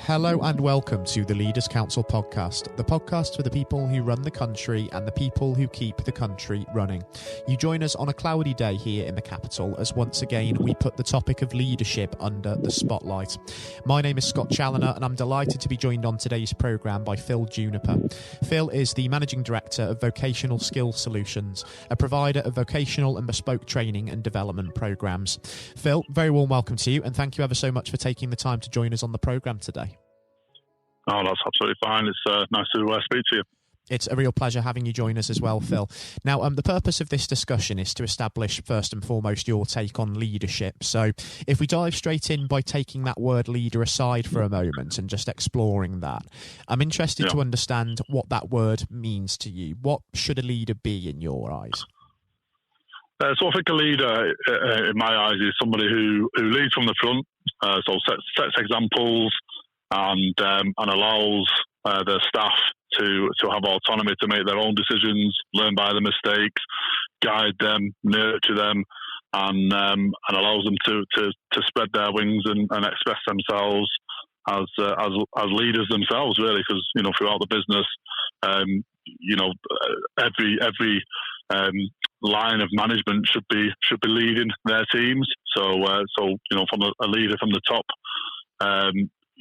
Hello and welcome to the Leaders Council podcast, the podcast for the people who run the country and the people who keep the country running. You join us on a cloudy day here in the capital as once again we put the topic of leadership under the spotlight. My name is Scott Challoner and I'm delighted to be joined on today's programme by Phil Juniper. Phil is the Managing Director of Vocational Skills Solutions, a provider of vocational and bespoke training and development programmes. Phil, very warm welcome to you and thank you ever so much for taking the time to join us on the programme today. Oh, that's absolutely fine. It's nice to speak to you. It's a real pleasure having you join us as well, Phil. Now, the purpose of this discussion is to establish, first and foremost, your take on leadership. So if we dive straight in by taking that word leader aside for a moment and just exploring that, I'm interested to understand what that word means to you. What should a leader be in your eyes? So I think a leader, in my eyes, is somebody who leads from the front, so sets examples, and allows their staff to have autonomy to make their own decisions, learn by the mistakes, guide them, nurture them, and allows them to spread their wings and express themselves as leaders themselves, really. Because throughout the business, every line of management should be leading their teams. So from a leader from the top.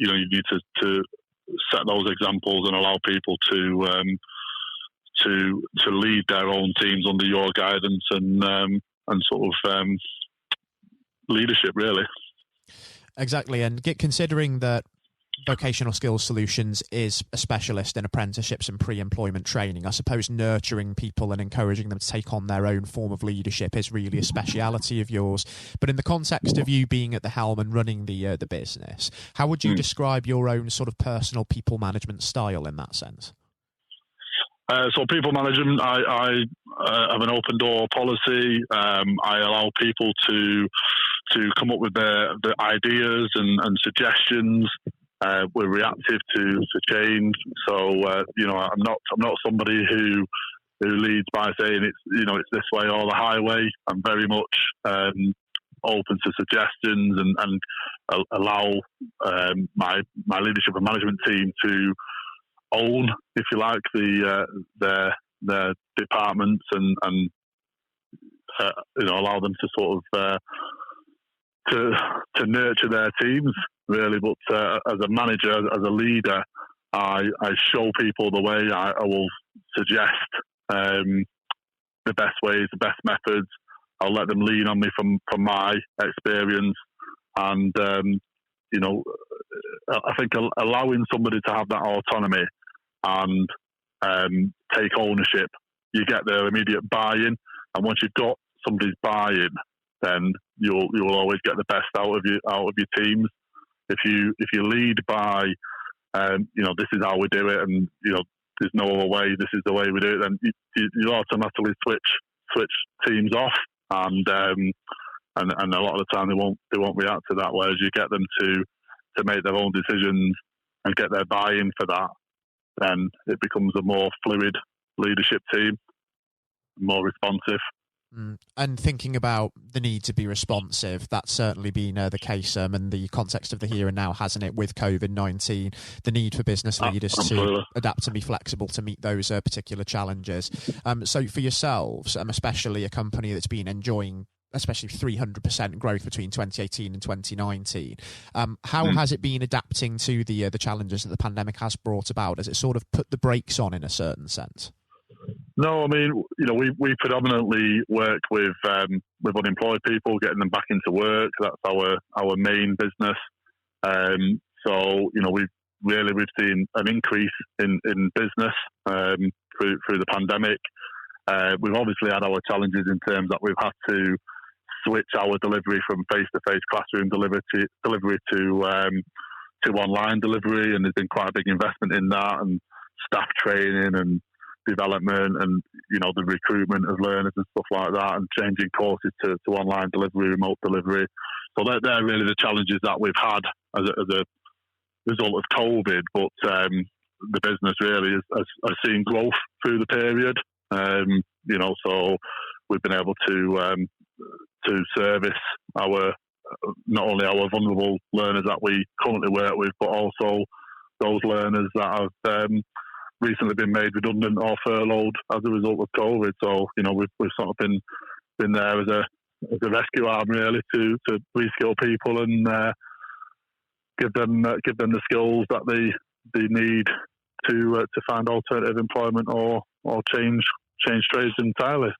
You need to set those examples and allow people to lead their own teams under your guidance and sort of leadership, really. Exactly, and considering that Vocational Skills Solutions is a specialist in apprenticeships and pre-employment training, I suppose nurturing people and encouraging them to take on their own form of leadership is really a speciality of yours. But in the context of you being at the helm and running the business, how would you describe your own sort of personal people management style in that sense? So people management, I have an open door policy. I allow people to come up with their ideas and suggestions. We're reactive to change, so I'm not somebody who leads by saying it's this way or the highway. I'm very much open to suggestions and allow my leadership and management team to own, if you like, their departments and allow them to sort of to nurture their teams, really. But as a manager, as a leader, I show people the way. I will suggest the best ways, the best methods. I'll let them lean on me from my experience, and I think allowing somebody to have that autonomy and take ownership, you get their immediate buy-in, and once you've got somebody's buy-in, then you'll always get the best out of your teams. If you lead by this is how we do it, and there's no other way, this is the way we do it, then you automatically switch teams off, and a lot of the time they won't react to that. Whereas you get them to make their own decisions and get their buy-in for that, then it becomes a more fluid leadership team, more responsive. And thinking about the need to be responsive, that's certainly been the case in the context of the here and now, hasn't it, with COVID-19, the need for business leaders to adapt and be flexible to meet those particular challenges. So for yourselves, especially a company that's been enjoying especially 300% growth between 2018 and 2019, how has it been adapting to the challenges that the pandemic has brought about? Has it sort of put the brakes on in a certain sense? No, I mean, we predominantly work with unemployed people, getting them back into work. That's our main business. So we've seen an increase in business through the pandemic. We've obviously had our challenges in terms that we've had to switch our delivery from face-to-face classroom delivery to online delivery, and there's been quite a big investment in that, and staff training and development, and the recruitment of learners and stuff like that, and changing courses to online delivery, remote delivery. So they're really the challenges that we've had as a result of COVID. But the business really has seen growth through the period. So we've been able to service our not only our vulnerable learners that we currently work with, but also those learners that have recently been made redundant or furloughed as a result of COVID. So, we've sort of been there as a rescue arm, really, to reskill people and give them the skills that they need to find alternative employment or change trades entirely.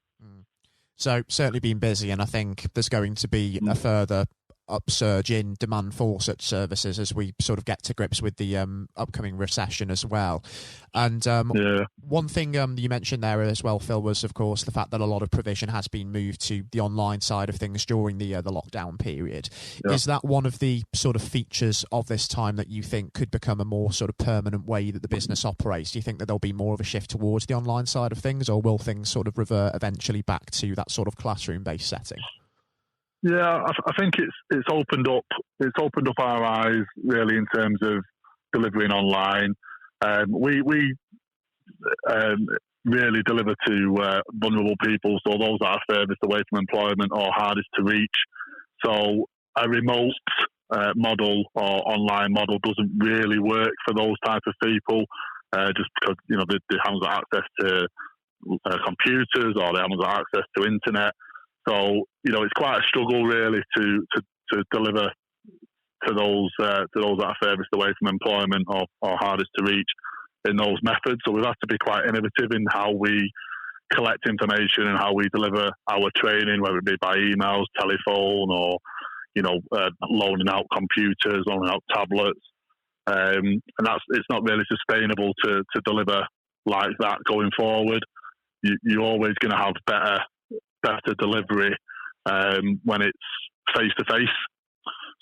So certainly been busy, and I think there's going to be a further upsurge in demand for such services as we sort of get to grips with the upcoming recession as well. And one thing you mentioned there as well, Phil, was of course the fact that a lot of provision has been moved to the online side of things during the lockdown period. Yeah. Is that one of the sort of features of this time that you think could become a more sort of permanent way that the business operates? Do you think that there'll be more of a shift towards the online side of things, or will things sort of revert eventually back to that sort of classroom-based setting? Yeah, I think it's opened up our eyes really in terms of delivering online. We really deliver to vulnerable people, so those that are furthest away from employment or hardest to reach. So a remote model or online model doesn't really work for those type of people, just because they haven't got access to computers or they haven't got access to internet. So it's quite a struggle really to deliver to those that are furthest away from employment or hardest to reach in those methods. So we've had to be quite innovative in how we collect information and how we deliver our training, whether it be by emails, telephone, or loaning out computers, loaning out tablets, and it's not really sustainable to deliver like that going forward. You're always going to have better delivery when it's face to face.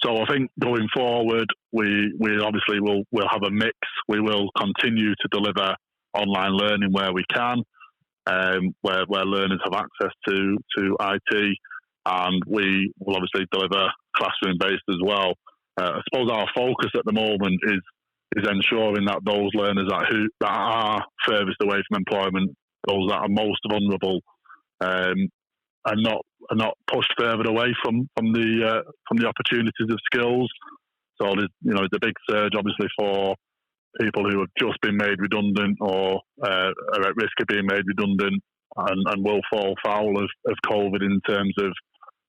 So I think going forward, we obviously will have a mix. We will continue to deliver online learning where we can, where learners have access to IT, and we will obviously deliver classroom based as well. I suppose our focus at the moment is ensuring that those learners that are furthest away from employment, those that are most vulnerable, are not pushed further away from the opportunities of skills. So there's a big surge obviously for people who have just been made redundant or are at risk of being made redundant and will fall foul of COVID in terms of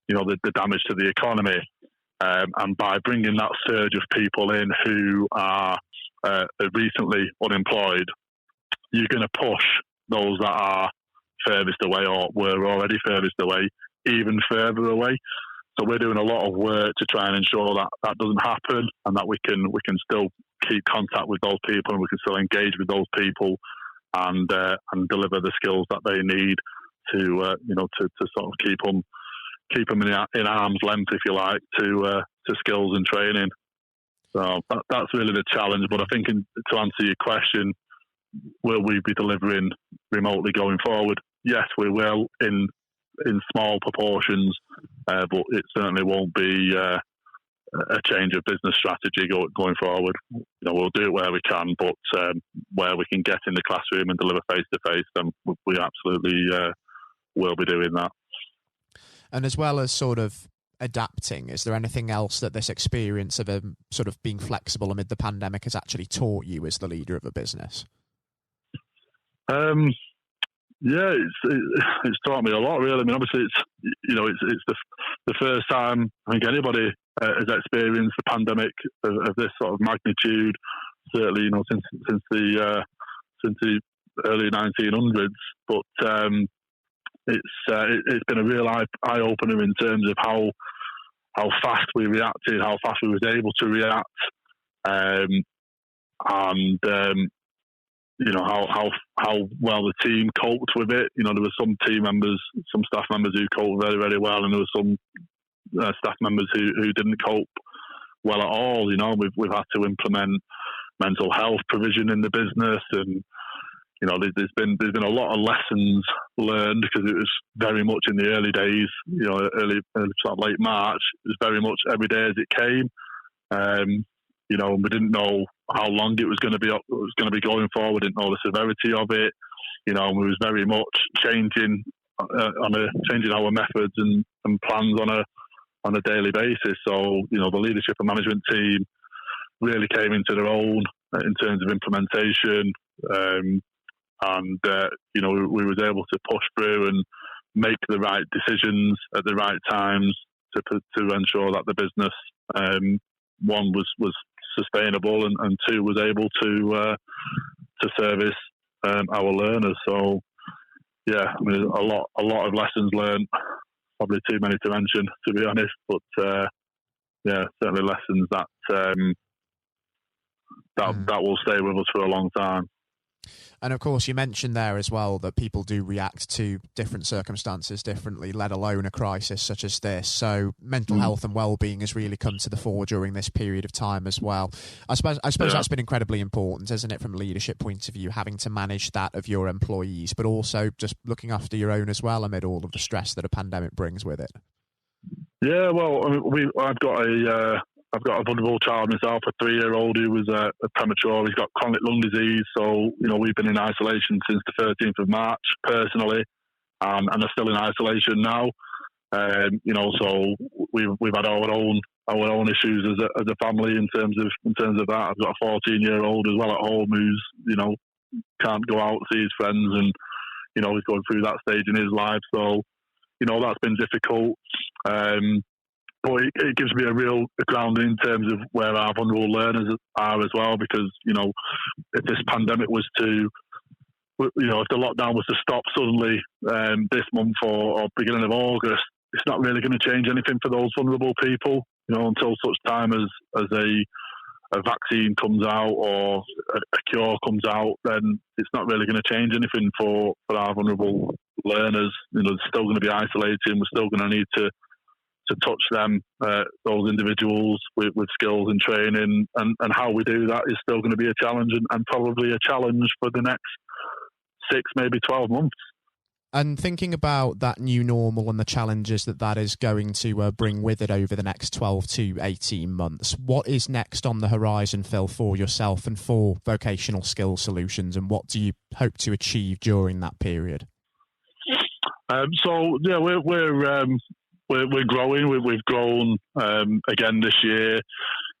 the damage to the economy. And by bringing that surge of people in who are recently unemployed, you're going to push those that are furthest away or were already furthest away even further away. So we're doing a lot of work to try and ensure that doesn't happen, and that we can still keep contact with those people, and we can still engage with those people and deliver the skills that they need to sort of keep them in arm's length, if you like, to skills and training. So that's really the challenge. But I think to answer your question, will we be delivering remotely going forward? Yes, we will in small proportions, but it certainly won't be a change of business strategy going forward. We'll do it where we can, but where we can get in the classroom and deliver face to face, then we absolutely will be doing that. And as well as sort of adapting, is there anything else that this experience of sort of being flexible amid the pandemic has actually taught you as the leader of a business? Yeah, it's taught me a lot, really. I mean, obviously, it's the first time I think anybody has experienced the pandemic of this sort of magnitude. Certainly, since the early 1900s. But it's been a real eye opener in terms of how fast we reacted, how fast we was able to react, and how well the team coped with it. There were some staff members who coped very, very well, and there were some staff members who didn't cope well at all. We've had to implement mental health provision in the business, and there's been a lot of lessons learned, because it was very much in the early days, early sort of late March. It was very much every day as it came. We didn't know how long it was going to be going forward. Didn't know the severity of it. We was very much changing our methods and plans on on a daily basis. So, the leadership and management team really came into their own in terms of implementation. We was able to push through and make the right decisions at the right times to ensure that the business, one, was sustainable, and two, was able to service our learners. So, yeah, I mean, a lot of lessons learned. Probably too many to mention, to be honest. But certainly lessons that will stay with us for a long time. And of course, you mentioned there as well that people do react to different circumstances differently, let alone a crisis such as this. So mental health and well-being has really come to the fore during this period of time as well. I suppose that's been incredibly important, isn't it, from a leadership point of view, having to manage that of your employees, but also just looking after your own as well amid all of the stress that a pandemic brings with it. Yeah, well, I mean, I've got a vulnerable child myself, a 3-year-old who was premature. He's got chronic lung disease. So, we've been in isolation since the 13th of March, personally, and are still in isolation now. So we've had our own issues as a family in terms of that. I've got a 14-year-old as well at home who's, can't go out, see his friends, and, he's going through that stage in his life. So, that's been difficult. But it gives me a real grounding in terms of where our vulnerable learners are as well, because, if this pandemic was to, if the lockdown was to stop suddenly this month or beginning of August, it's not really going to change anything for those vulnerable people, until such time as a vaccine comes out or a cure comes out, then it's not really going to change anything for our vulnerable learners. They're still going to be isolated, and we're still going to need to touch them, those individuals with skills and training, and how we do that is still going to be a challenge, and probably a challenge for the next 6, maybe 12 months. And thinking about that new normal and the challenges that is going to bring with it over the next 12 to 18 months, what is next on the horizon, Phil, for yourself and for Vocational Skills Solutions, and what do you hope to achieve during that period? We're growing. We've grown again this year.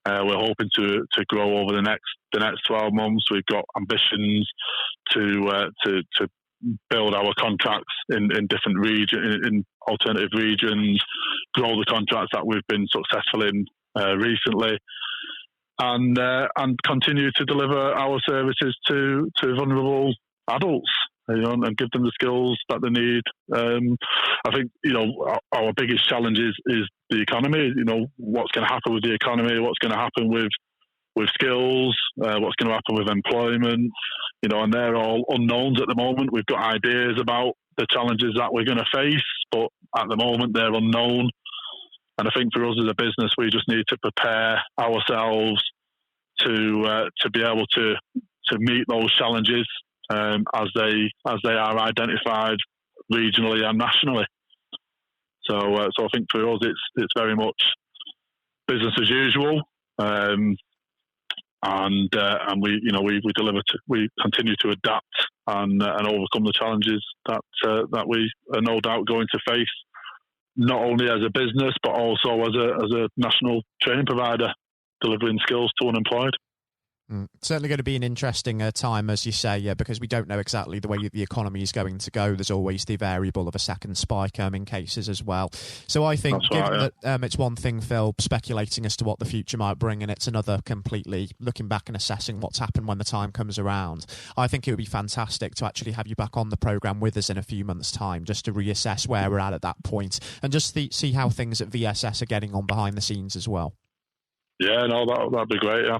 We're hoping to grow over the next 12 months. We've got ambitions to build our contracts in different regions, in alternative regions, grow the contracts that we've been successful in recently, and continue to deliver our services to vulnerable adults. And give them the skills that they need. I think, our biggest challenge is the economy. What's going to happen with the economy? What's going to happen with skills? What's going to happen with employment? And they're all unknowns at the moment. We've got ideas about the challenges that we're going to face, but at the moment they're unknown. And I think for us as a business, we just need to prepare ourselves to be able to meet those challenges. As they are identified regionally and nationally. So I think for us it's very much business as usual, and we deliver. We continue to adapt and overcome the challenges that we are no doubt going to face, not only as a business but also as a national training provider, delivering skills to unemployed. Certainly going to be an interesting time, as you say, because we don't know exactly the way the economy is going to go. There's always the variable of a second spike in cases as well. So I think, that it's one thing, Phil, speculating as to what the future might bring, and it's another completely looking back and assessing what's happened when the time comes around. I think it would be fantastic to actually have you back on the programme with us in a few months' time, just to reassess where we're at that point, and just see how things at VSS are getting on behind the scenes as well. Yeah, no, that'd be great, yeah.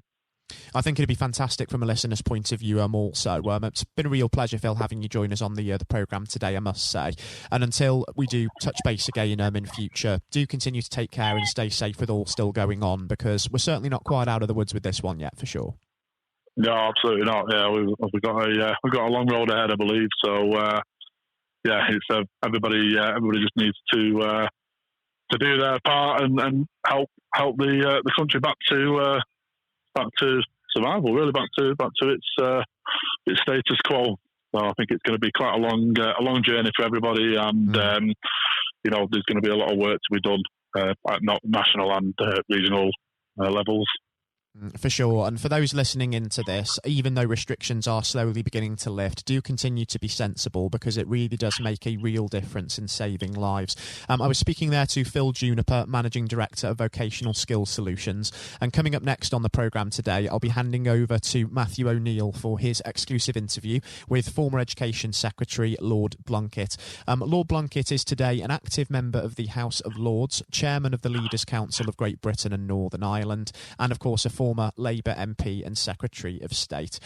I think it'd be fantastic from a listener's point of view also. It's been a real pleasure, Phil, having you join us on the programme today, I must say. And until we do touch base again in future, do continue to take care and stay safe with all still going on, because we're certainly not quite out of the woods with this one yet, for sure. No, absolutely not. Yeah, we've got a long road ahead, I believe. So, it's everybody just needs to do their part and help the country back to survival, really, back to its status quo. So I think it's going to be quite a long journey for everybody, and there's going to be a lot of work to be done at not national and regional levels. For sure. And for those listening into this, even though restrictions are slowly beginning to lift, do continue to be sensible, because it really does make a real difference in saving lives. I was speaking there to Phil Juniper, Managing Director of Vocational Skills Solutions. And coming up next on the programme today, I'll be handing over to Matthew O'Neill for his exclusive interview with former Education Secretary Lord Blunkett. Lord Blunkett is today an active member of the House of Lords, Chairman of the Leaders' Council of Great Britain and Northern Ireland, and of course a former Labour MP and Secretary of State.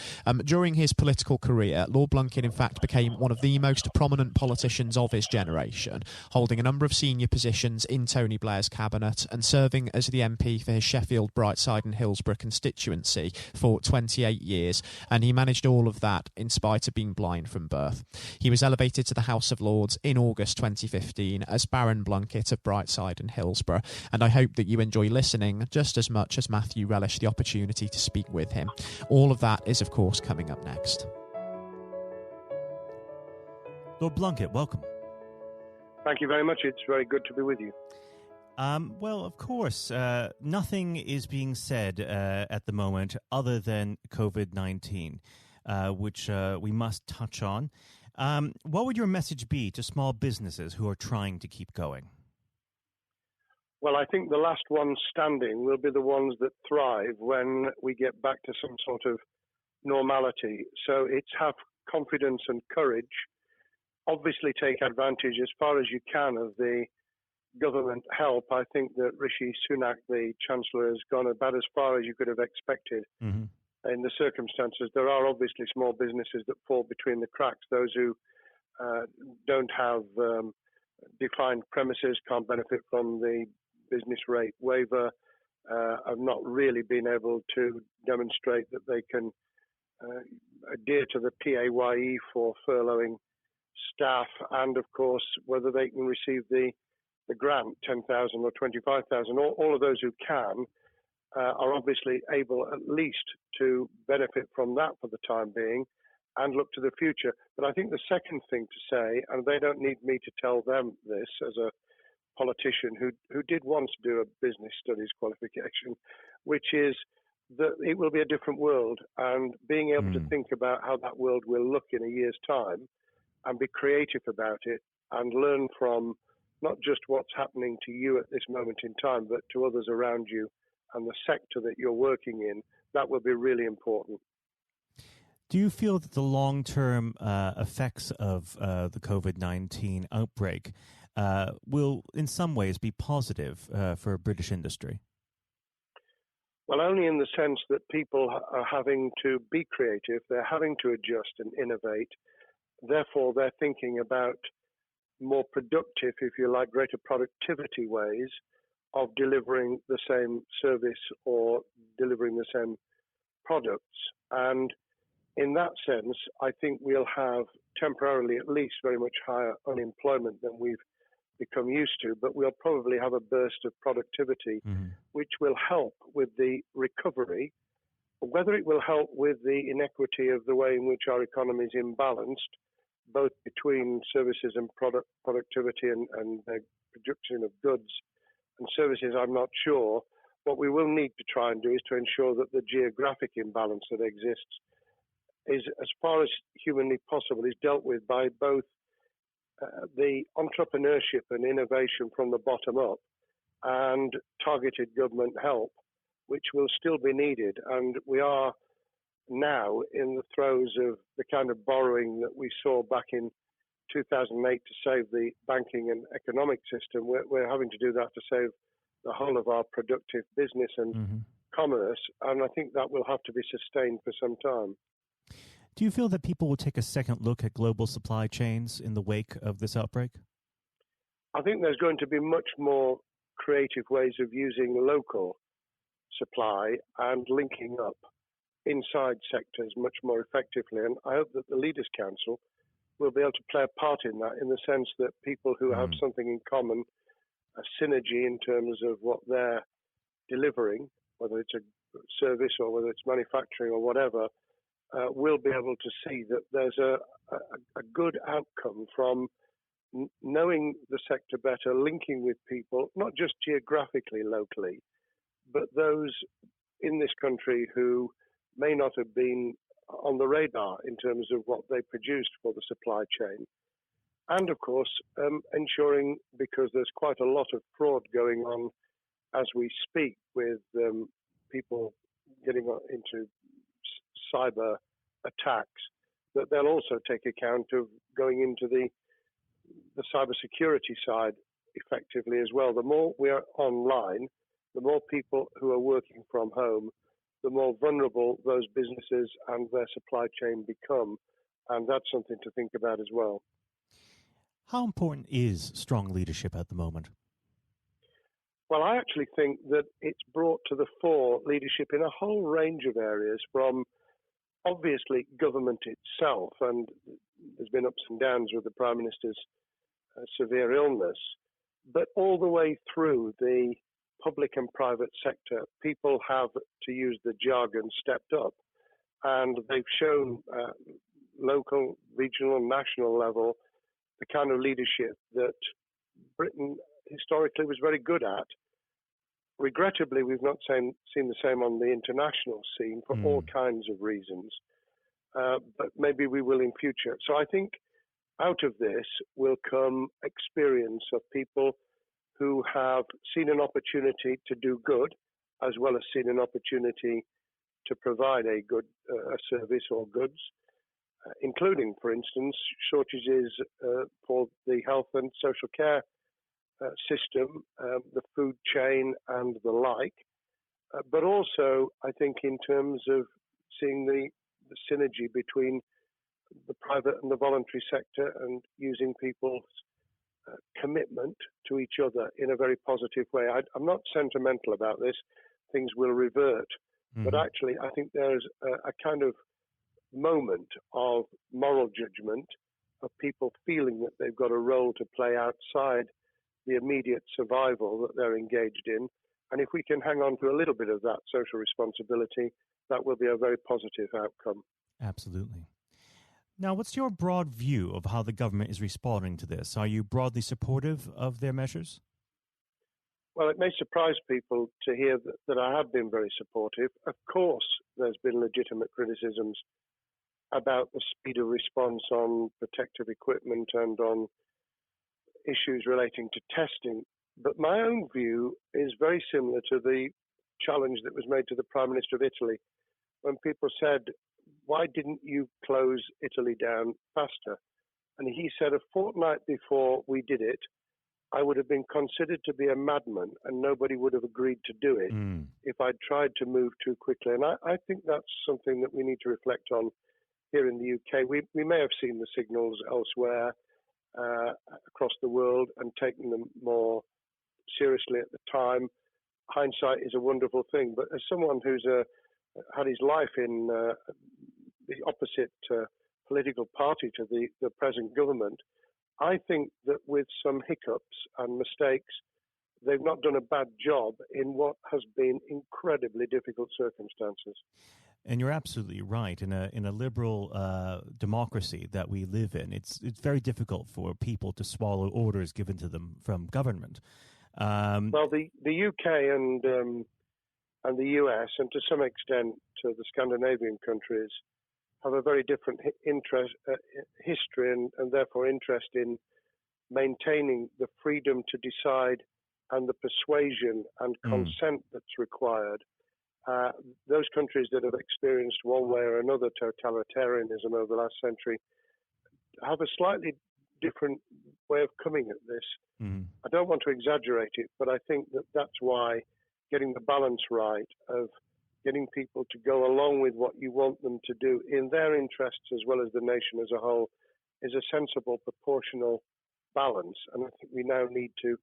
During his political career, Lord Blunkett in fact became one of the most prominent politicians of his generation, holding a number of senior positions in Tony Blair's cabinet and serving as the MP for his Sheffield, Brightside and Hillsborough constituency for 28 years, and he managed all of that in spite of being blind from birth. He was elevated to the House of Lords in August 2015 as Baron Blunkett of Brightside and Hillsborough, and I hope that you enjoy listening just as much as Matthew relished the opportunity to speak with him. All of that is, of course, coming up next. Lord Blunkett, welcome. Thank you very much. It's very good to be with you. Well, of course, nothing is being said at the moment other than COVID-19, which we must touch on. What would your message be to small businesses who are trying to keep going? Well, I think the last ones standing will be the ones that thrive when we get back to some sort of normality. So it's have confidence and courage. Obviously take advantage as far as you can of the government help. I think that Rishi Sunak, the Chancellor, has gone about as far as you could have expected in the circumstances. There are obviously small businesses that fall between the cracks. Those who don't have defined premises can't benefit from the business rate waiver, have not really been able to demonstrate that they can adhere to the PAYE for furloughing staff, and of course whether they can receive the grant, 10,000 or 25,000. All of those who can are obviously able at least to benefit from that for the time being and look to the future. But I think the second thing to say, and they don't need me to tell them this as a politician who did once do a business studies qualification, which is that it will be a different world, and being able to think about how that world will look in a year's time and be creative about it and learn from not just what's happening to you at this moment in time, but to others around you and the sector that you're working in, that will be really important. Do you feel that the long-term effects of the COVID-19 outbreak will in some ways be positive for British industry? Well, only in the sense that people are having to be creative, they're having to adjust and innovate. Therefore, they're thinking about more productive, if you like, greater productivity ways of delivering the same service or delivering the same products. And in that sense, I think we'll have temporarily at least very much higher unemployment than we've become used to, but we'll probably have a burst of productivity, which will help with the recovery. Whether it will help with the inequity of the way in which our economy is imbalanced, both between services and productivity and production of goods and services, I'm not sure. What we will need to try and do is to ensure that the geographic imbalance that exists is, as far as humanly possible, is dealt with by both the entrepreneurship and innovation from the bottom up and targeted government help, which will still be needed. And we are now in the throes of the kind of borrowing that we saw back in 2008 to save the banking and economic system. We're having to do that to save the whole of our productive business and commerce, and I think that will have to be sustained for some time. Do you feel that people will take a second look at global supply chains in the wake of this outbreak? I think there's going to be much more creative ways of using local supply and linking up inside sectors much more effectively. And I hope that the Leaders' Council will be able to play a part in that, in the sense that people who have something in common, a synergy in terms of what they're delivering, whether it's a service or whether it's manufacturing or whatever, will be able to see that there's a good outcome from knowing the sector better, linking with people, not just geographically, locally, but those in this country who may not have been on the radar in terms of what they produced for the supply chain. And of course, ensuring, because there's quite a lot of fraud going on as we speak with people getting into cyber attacks, that they'll also take account of going into the cybersecurity side effectively as well. The more we are online, the more people who are working from home, the more vulnerable those businesses and their supply chain become. And that's something to think about as well. How important is strong leadership at the moment? Well, I actually think that it's brought to the fore leadership in a whole range of areas, from obviously government itself, and there's been ups and downs with the Prime Minister's severe illness, but all the way through the public and private sector. People have, to use the jargon, stepped up, and they've shown local, regional, and national level the kind of leadership that Britain historically was very good at. Regrettably, we've not seen the same on the international scene for all kinds of reasons, but maybe we will in future. So I think out of this will come experience of people who have seen an opportunity to do good, as well as seen an opportunity to provide a good service or goods, including, for instance, shortages for the health and social care system, the food chain and the like. But also, I think in terms of seeing the synergy between the private and the voluntary sector and using people's commitment to each other in a very positive way. I'm not sentimental about this. Things will revert. But actually, I think there's a kind of moment of moral judgment of people feeling that they've got a role to play outside the immediate survival that they're engaged in. And if we can hang on to a little bit of that social responsibility, that will be a very positive outcome. Absolutely. Now, what's your broad view of how the government is responding to this? Are you broadly supportive of their measures? Well, it may surprise people to hear that I have been very supportive. Of course, there's been legitimate criticisms about the speed of response on protective equipment and on issues relating to testing. But my own view is very similar to the challenge that was made to the Prime Minister of Italy when people said, why didn't you close Italy down faster? And he said, a fortnight before we did it, I would have been considered to be a madman and nobody would have agreed to do it if I'd tried to move too quickly. And I think that's something that we need to reflect on here in the UK. We may have seen the signals elsewhere across the world and taken them more seriously at the time. Hindsight is a wonderful thing, but as someone who's had his life in the opposite political party to the present government, I think that with some hiccups and mistakes, they've not done a bad job in what has been incredibly difficult circumstances. And you're absolutely right. In a liberal democracy that we live in, it's very difficult for people to swallow orders given to them from government. Well, the UK and the US, and to some extent the Scandinavian countries, have a very different history and therefore interest in maintaining the freedom to decide and the persuasion and consent that's required. Those countries that have experienced one way or another totalitarianism over the last century have a slightly different way of coming at this. I don't want to exaggerate it, but I think that that's why getting the balance right of getting people to go along with what you want them to do in their interests as well as the nation as a whole is a sensible, proportional balance. And I think we now need to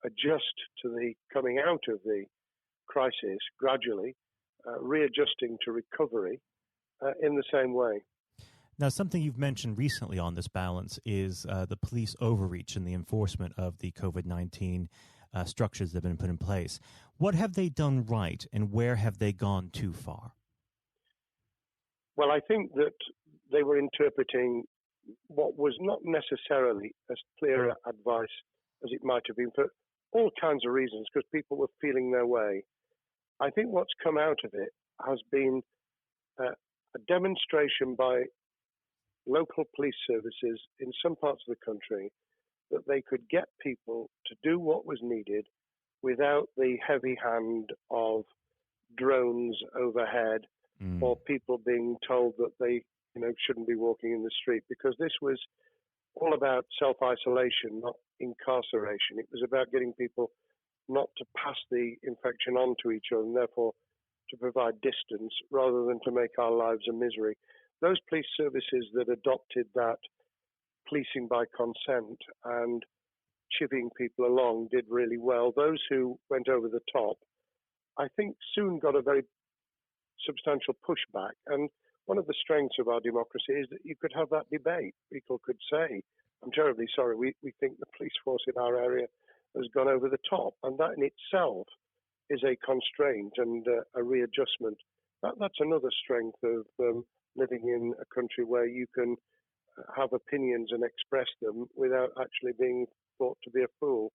adjust to the coming out of the crisis gradually, readjusting to recovery in the same way. Now, something you've mentioned recently on this balance is the police overreach in the enforcement of the COVID-19 structures that have been put in place. What have they done right, and where have they gone too far? Well, I think that they were interpreting what was not necessarily as clear advice as it might have been for all kinds of reasons, because people were feeling their way. I think what's come out of it has been a demonstration by local police services in some parts of the country that they could get people to do what was needed without the heavy hand of drones overhead or people being told that they shouldn't be walking in the street, because this was all about self-isolation, not incarceration. It was about getting people not to pass the infection on to each other and therefore to provide distance rather than to make our lives a misery. Those police services that adopted that policing by consent and chivying people along did really well. Those who went over the top, I think, soon got a very substantial pushback. And one of the strengths of our democracy is that you could have that debate. People could say, I'm terribly sorry, we think the police force in our area has gone over the top. And that in itself is a constraint and a readjustment. That's another strength of living in a country where you can have opinions and express them without actually being thought to be a fool.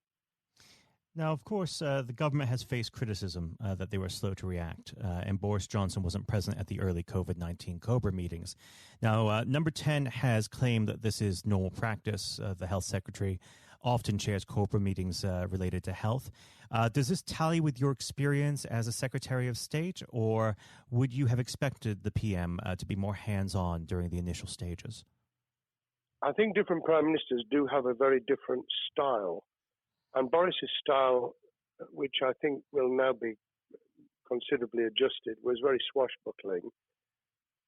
Now, of course, the government has faced criticism that they were slow to react, and Boris Johnson wasn't present at the early COVID-19 COBRA meetings. Now, Number 10 has claimed that this is normal practice. The health secretary often chairs COBRA meetings related to health. Does this tally with your experience as a Secretary of State, or would you have expected the PM to be more hands-on during the initial stages? I think different prime ministers do have a very different style. And Boris's style, which I think will now be considerably adjusted, was very swashbuckling.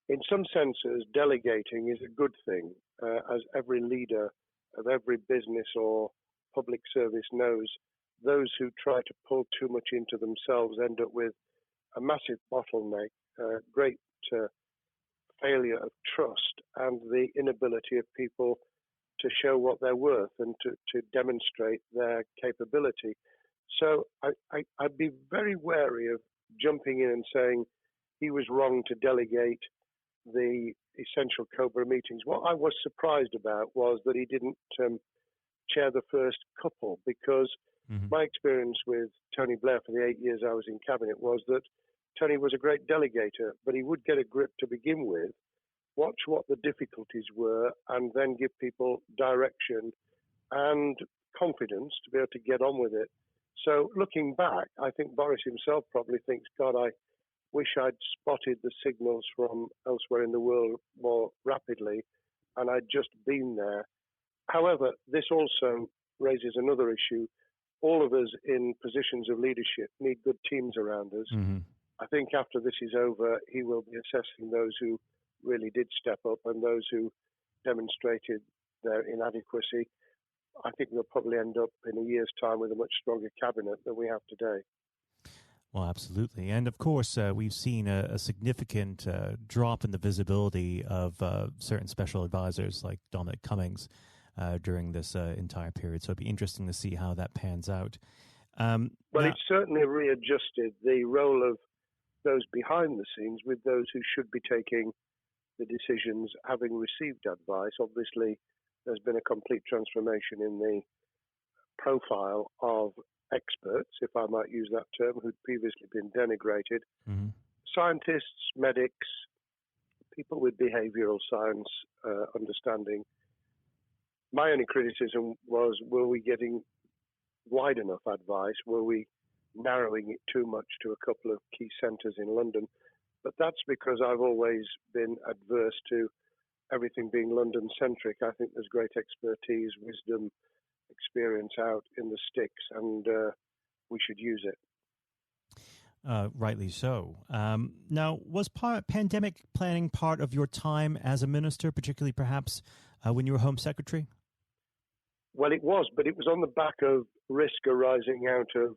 In some senses, delegating is a good thing, as every leader of every business or public service knows. Those who try to pull too much into themselves end up with a massive bottleneck, great failure of trust, and the inability of people to show what they're worth and to demonstrate their capability. So I'd be very wary of jumping in and saying he was wrong to delegate the essential COBRA meetings. What I was surprised about was that he didn't chair the first couple, because my experience with Tony Blair for the 8 years I was in cabinet was that Tony was a great delegator, but he would get a grip to begin with, watch what the difficulties were, and then give people direction and confidence to be able to get on with it. So looking back, I think Boris himself probably thinks, God, I wish I'd spotted the signals from elsewhere in the world more rapidly, and I'd just been there. However, this also raises another issue. All of us in positions of leadership need good teams around us. I think after this is over, he will be assessing those who really did step up and those who demonstrated their inadequacy. I think we'll probably end up in a year's time with a much stronger cabinet than we have today. Well, absolutely. And of course, we've seen a significant drop in the visibility of certain special advisors like Dominic Cummings during this entire period. So it'd be interesting to see how that pans out. It's certainly readjusted the role of those behind the scenes with those who should be taking the decisions, having received advice. Obviously, there's been a complete transformation in the profile of experts, if I might use that term, who'd previously been denigrated. Scientists, medics, people with behavioral science understanding. My only criticism was, were we getting wide enough advice? Were we narrowing it too much to a couple of key centres in London? But that's because I've always been adverse to everything being London-centric. I think there's great expertise, wisdom, experience out in the sticks, and we should use it. Rightly so. Now, was pandemic planning part of your time as a minister, particularly perhaps when you were Home Secretary? Well, it was, but it was on the back of risk arising out of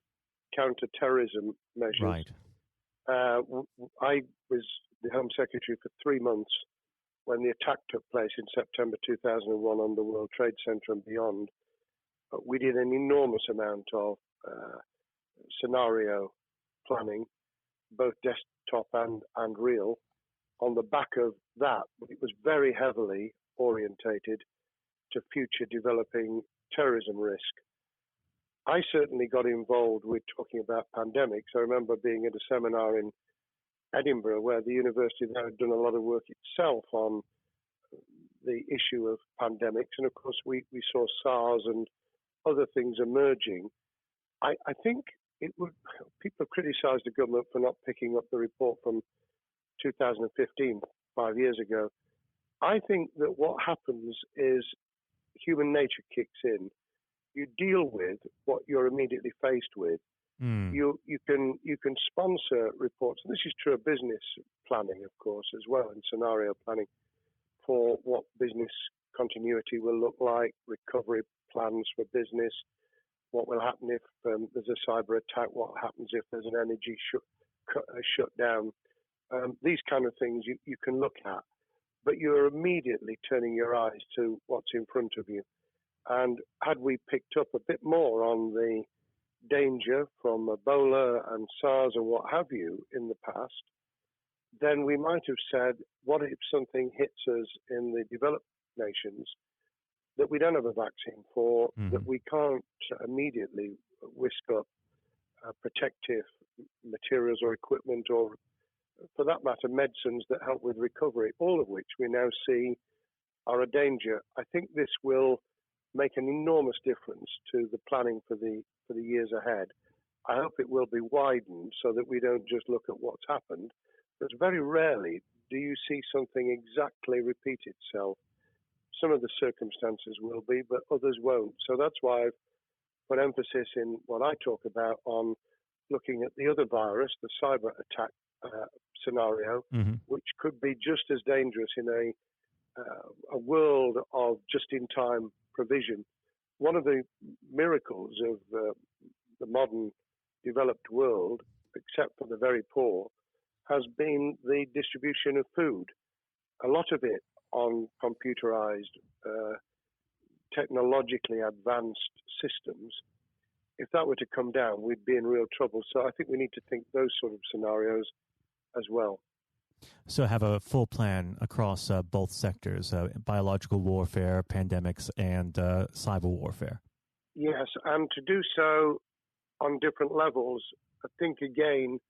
counter-terrorism measures. Right. I was the Home Secretary for 3 months when the attack took place in September 2001 on the World Trade Center and beyond. We did an enormous amount of scenario planning, both desktop and real. On the back of that, it was very heavily orientated to future developing terrorism risk. I certainly got involved with talking about pandemics. I remember being at a seminar in Edinburgh where the university there had done a lot of work itself on the issue of pandemics. And of course, we saw SARS and other things emerging. I think people have criticised the government for not picking up the report from 2015, 5 years ago. I think that what happens is human nature kicks in. You deal with what you're immediately faced with. You can sponsor reports. And this is true of business planning, of course, as well, and scenario planning for what business continuity will look like, recovery plans for business, what will happen if there's a cyber attack, what happens if there's an energy shutdown. These kind of things you can look at, but you're immediately turning your eyes to what's in front of you. And had we picked up a bit more on the danger from Ebola and SARS and what have you in the past, then we might have said, what if something hits us in the developed nations that we don't have a vaccine for, that we can't immediately whisk up protective materials or equipment, or for that matter, medicines that help with recovery, all of which we now see are a danger. I think this will make an enormous difference to the planning for the years ahead. I hope it will be widened so that we don't just look at what's happened, but very rarely do you see something exactly repeat itself. Some of the circumstances will be, but others won't. So that's why I've put emphasis in what I talk about on looking at the other virus, the cyber attack scenario, which could be just as dangerous in a world of just-in-time provision. One of the miracles of the modern developed world, except for the very poor, has been the distribution of food. A lot of it on computerized, technologically advanced systems. If that were to come down, we'd be in real trouble. So I think we need to think those sort of scenarios as well. So have a full plan across both sectors, biological warfare, pandemics, and cyber warfare. Yes, and to do so on different levels. I think, again,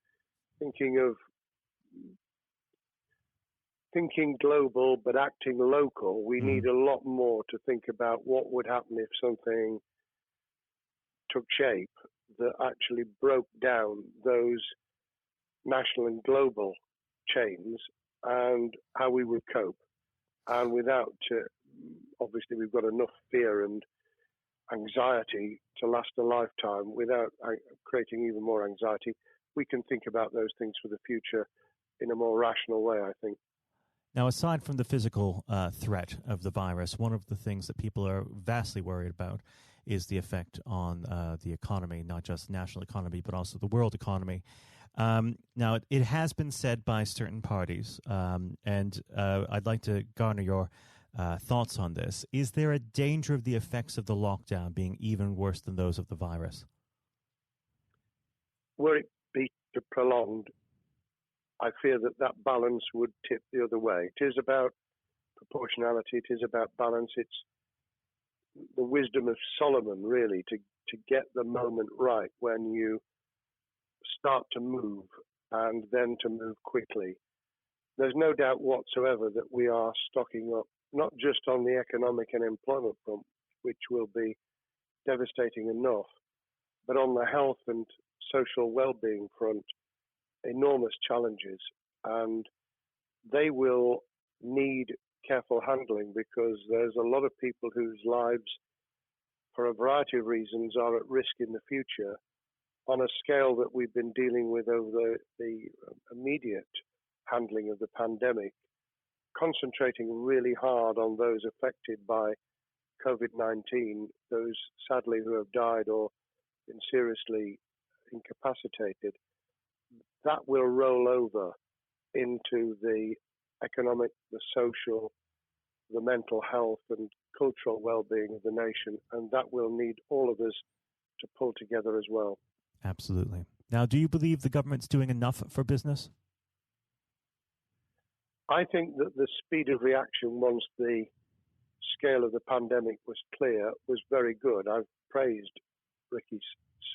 thinking global but acting local, we need a lot more to think about what would happen if something took shape that actually broke down those national and global chains and how we would cope. And without, obviously, we've got enough fear and anxiety to last a lifetime. Without creating even more anxiety, we can think about those things for the future in a more rational way, I think. Now, aside from the physical threat of the virus, one of the things that people are vastly worried about is the effect on the economy, not just national economy, but also the world economy. Now, it has been said by certain parties, and I'd like to garner your thoughts on this. Is there a danger of the effects of the lockdown being even worse than those of the virus? Were it be prolonged, I fear that balance would tip the other way. It is about proportionality. It is about balance. It's the wisdom of Solomon, really, to get the moment right when you start to move and then to move quickly. There's no doubt whatsoever that we are stocking up, not just on the economic and employment front, which will be devastating enough, but on the health and social well-being front, enormous challenges. And they will need careful handling because there's a lot of people whose lives, for a variety of reasons, are at risk in the future on a scale that we've been dealing with over the immediate handling of the pandemic, concentrating really hard on those affected by COVID-19, those sadly who have died or been seriously incapacitated. That will roll over into the economic, the social, the mental health and cultural well-being of the nation, and that will need all of us to pull together as well. Absolutely. Now, do you believe the government's doing enough for business? I think that the speed of reaction once the scale of the pandemic was clear, was very good. I've praised Rishi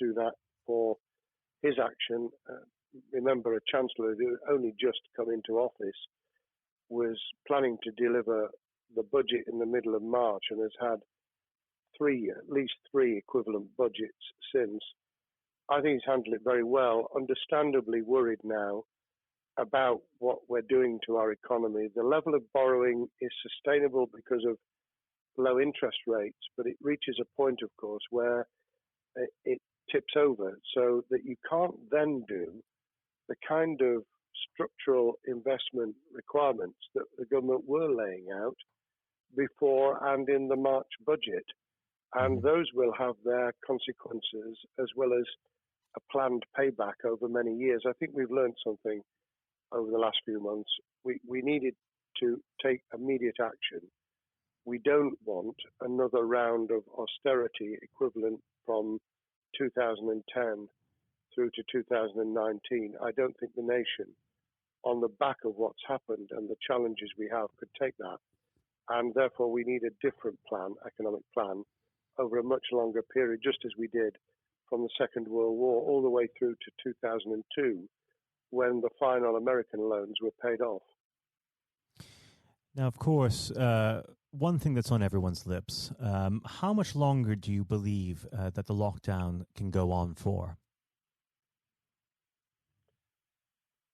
Sunak for his action. Remember, a chancellor who had only just come into office was planning to deliver the budget in the middle of March and has had at least three equivalent budgets since. I think he's handled it very well, understandably worried now about what we're doing to our economy. The level of borrowing is sustainable because of low interest rates, but it reaches a point, of course, where it tips over so that you can't then do the kind of structural investment requirements that the government were laying out before and in the March budget. And those will have their consequences as well as a planned payback over many years. I think we've learned something over the last few months. We needed to take immediate action. We don't want another round of austerity equivalent from 2010 through to 2019. I don't think the nation, on the back of what's happened and the challenges we have, could take that. And therefore, we need a different plan, economic plan, over a much longer period, just as we did from the Second World War all the way through to 2002, when the final American loans were paid off. Now, of course, one thing that's on everyone's lips, how much longer do you believe that the lockdown can go on for?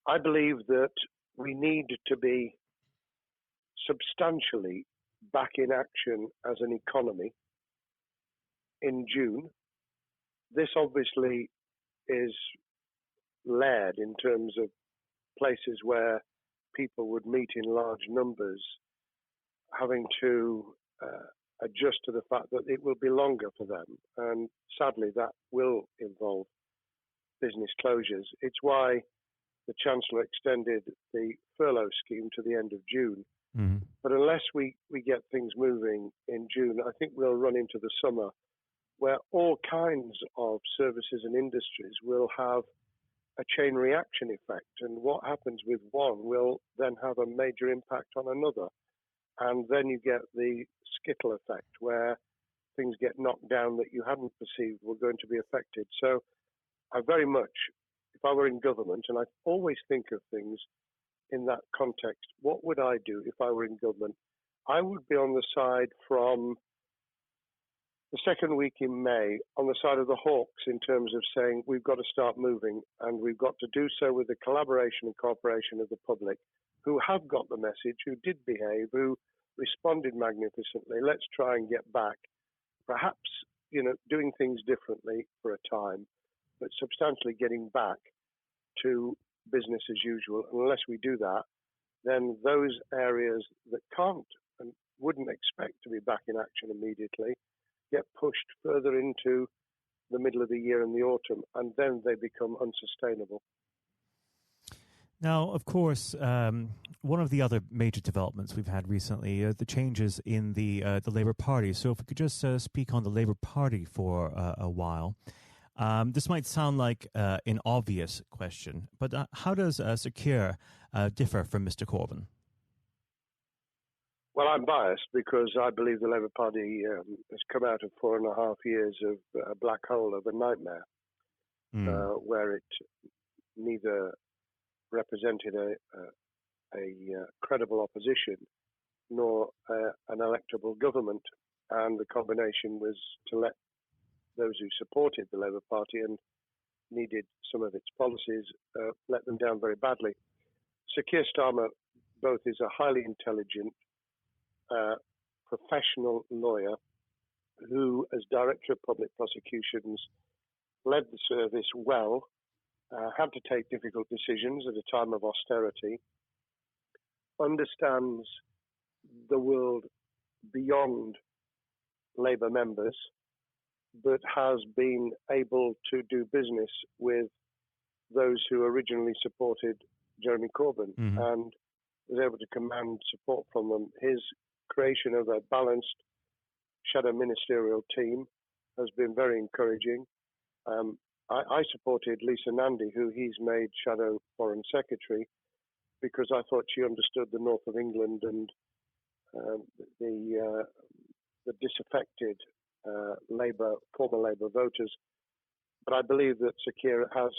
I believe that we need to be substantially back in action as an economy in June. This obviously is led in terms of places where people would meet in large numbers, having to adjust to the fact that it will be longer for them. And sadly, that will involve business closures. It's why the Chancellor extended the furlough scheme to the end of June. Mm-hmm. But unless we get things moving in June, I think we'll run into the summer where all kinds of services and industries will have a chain reaction effect. And what happens with one will then have a major impact on another. And then you get the skittle effect where things get knocked down that you hadn't perceived were going to be affected. So I very much, if I were in government, and I always think of things in that context, what would I do if I were in government? I would be on the side from the second week in May, on the side of the hawks in terms of saying we've got to start moving, and we've got to do so with the collaboration and cooperation of the public who have got the message, who did behave, who responded magnificently. Let's try and get back, perhaps, doing things differently for a time, but substantially getting back to business as usual. And unless we do that, then those areas that can't and wouldn't expect to be back in action immediately get pushed further into the middle of the year and the autumn, and then they become unsustainable. Now, of course, one of the other major developments we've had recently are the changes in the Labour Party. So if we could just speak on the Labour Party for a while. This might sound like an obvious question, but how does Secure differ from Mr. Corbyn? Well, I'm biased because I believe the Labour Party has come out of 4.5 years of a black hole of a nightmare, where it neither represented a credible opposition nor an electable government, and the combination was to let those who supported the Labour Party and needed some of its policies let them down very badly. Sir Keir Starmer both is a highly intelligent, professional lawyer who, as Director of Public Prosecutions, led the service well, had to take difficult decisions at a time of austerity, understands the world beyond Labour members, but has been able to do business with those who originally supported Jeremy Corbyn and was able to command support from them. His creation of a balanced shadow ministerial team has been very encouraging. I supported Lisa Nandy, who he's made shadow foreign secretary, because I thought she understood the north of England and the disaffected former Labour voters. But I believe that Sir Keir has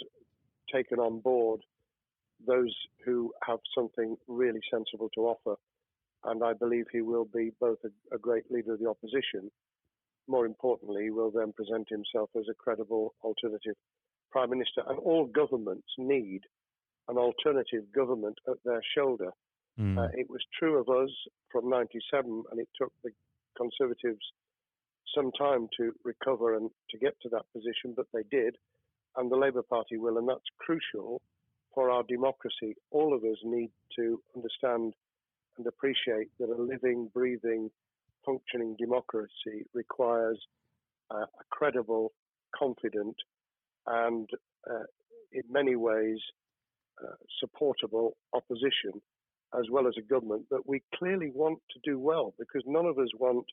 taken on board those who have something really sensible to offer, and I believe he will be both a great leader of the opposition. More importantly, he will then present himself as a credible alternative Prime Minister, and all governments need an alternative government at their shoulder. It was true of us from 97, and it took the Conservatives some time to recover and to get to that position, but they did, and the Labour Party will, and that's crucial for our democracy. All of us need to understand and appreciate that a living, breathing, functioning democracy requires a credible, confident, and in many ways supportable opposition, as well as a government that we clearly want to do well, because none of us want,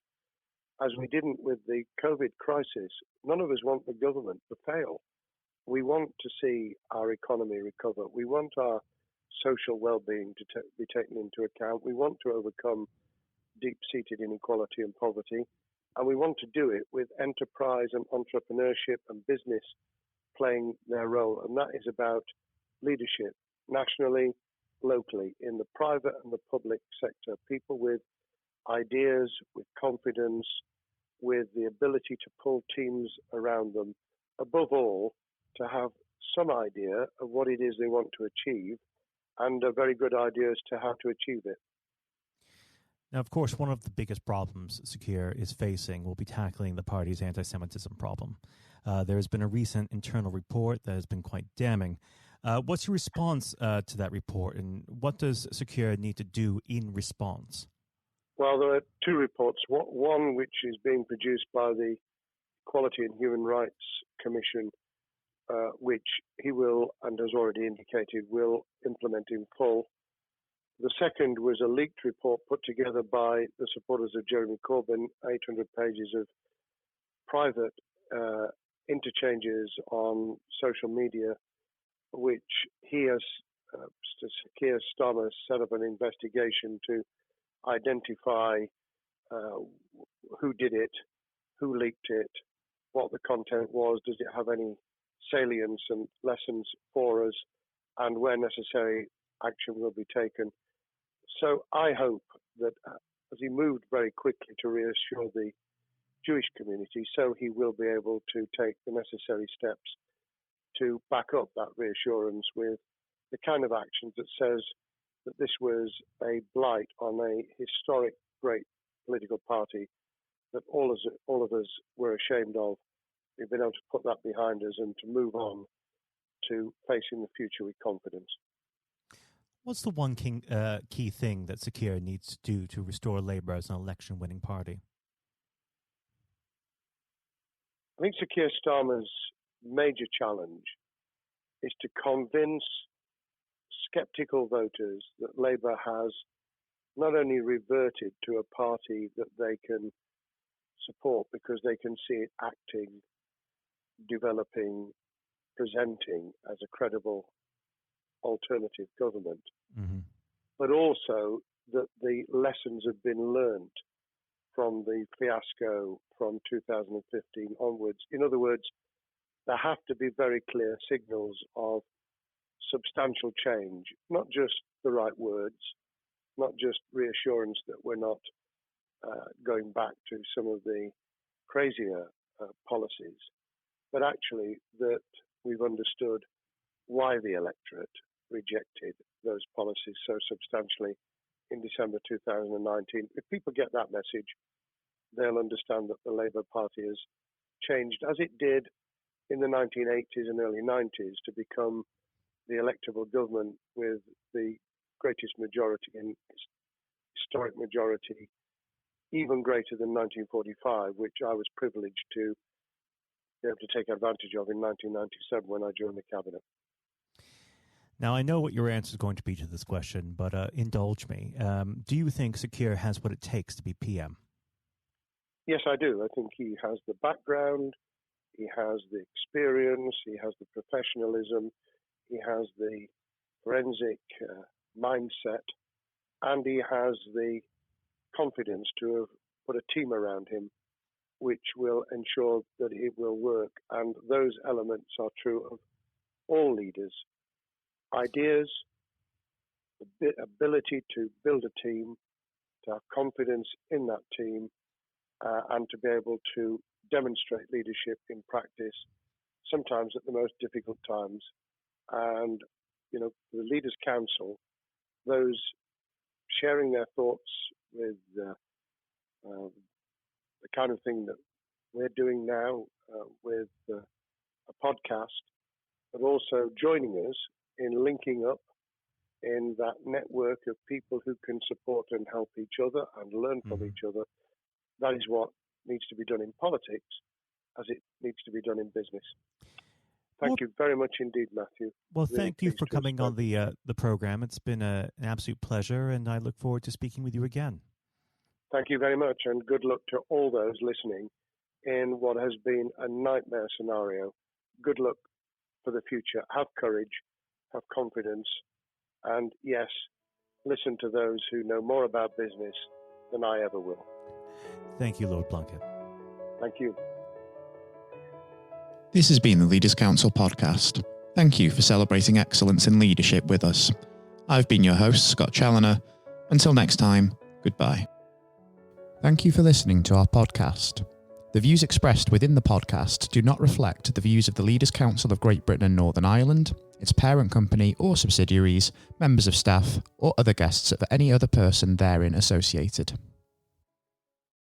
as we didn't with the COVID crisis, none of us want the government to fail. We want to see our economy recover. We want our social well-being to be taken into account. We want to overcome deep-seated inequality and poverty, and we want to do it with enterprise and entrepreneurship and business playing their role, and that is about leadership nationally, locally, in the private and the public sector, people with ideas, with confidence, with the ability to pull teams around them, above all, to have some idea of what it is they want to achieve and a very good idea as to how to achieve it. Now, of course, one of the biggest problems Sir Keir is facing will be tackling the party's anti-Semitism problem. There has been a recent internal report that has been quite damning. What's your response to that report, and what does Sir Keir need to do in response? Well, there are two reports. One which is being produced by the Equality and Human Rights Commission, which he will, and has already indicated, will implement in full. The second was a leaked report put together by the supporters of Jeremy Corbyn, 800 pages of private interchanges on social media, which he has, Keir Starmer, set up an investigation to identify who did it, who leaked it, what the content was, does it have any salience and lessons for us, and where necessary, action will be taken. So I hope that as he moved very quickly to reassure the Jewish community, so he will be able to take the necessary steps to back up that reassurance with the kind of actions that says that this was a blight on a historic, great political party that all of us were ashamed of. We've been able to put that behind us and to move on to facing the future with confidence. What's the one key thing that Sir Keir needs to do to restore Labour as an election-winning party? I think Sir Keir Starmer's major challenge is to convince sceptical voters that Labour has not only reverted to a party that they can support because they can see it acting, developing, presenting as a credible alternative government, but also that the lessons have been learned from the fiasco from 2015 onwards. In other words, there have to be very clear signals of substantial change, not just the right words, not just reassurance that we're not going back to some of the crazier policies, but actually that we've understood why the electorate rejected those policies so substantially in December 2019. If people get that message, they'll understand that the Labour Party has changed, as it did in the 1980s and early 90s, to become the electable government with the greatest majority and historic majority, even greater than 1945, which I was privileged to be able to take advantage of in 1997 when I joined the cabinet. Now, I know what your answer is going to be to this question, but indulge me. Do you think Sir Keir has what it takes to be PM? Yes, I do. I think he has the background, he has the experience, he has the professionalism, he has the forensic mindset, and he has the confidence to have put a team around him which will ensure that it will work. And those elements are true of all leaders. Ideas, the ability to build a team, to have confidence in that team, and to be able to demonstrate leadership in practice, sometimes at the most difficult times. And, the Leaders' Council, those sharing their thoughts with the kind of thing that we're doing now with a podcast, but also joining us in linking up in that network of people who can support and help each other and learn from each other. That is what needs to be done in politics as it needs to be done in business. Thank you very much indeed, Matthew. Well, Really thank you for pleased to have coming on spoken. the program. It's been an absolute pleasure, and I look forward to speaking with you again. Thank you very much, and good luck to all those listening in what has been a nightmare scenario. Good luck for the future. Have courage, have confidence, and yes, listen to those who know more about business than I ever will. Thank you, Lord Plunkett. Thank you. This has been the Leaders' Council podcast. Thank you for celebrating excellence in leadership with us. I've been your host, Scott Challoner. Until next time, goodbye. Thank you for listening to our podcast. The views expressed within the podcast do not reflect the views of the Leaders' Council of Great Britain and Northern Ireland, its parent company or subsidiaries, members of staff, or other guests of any other person therein associated.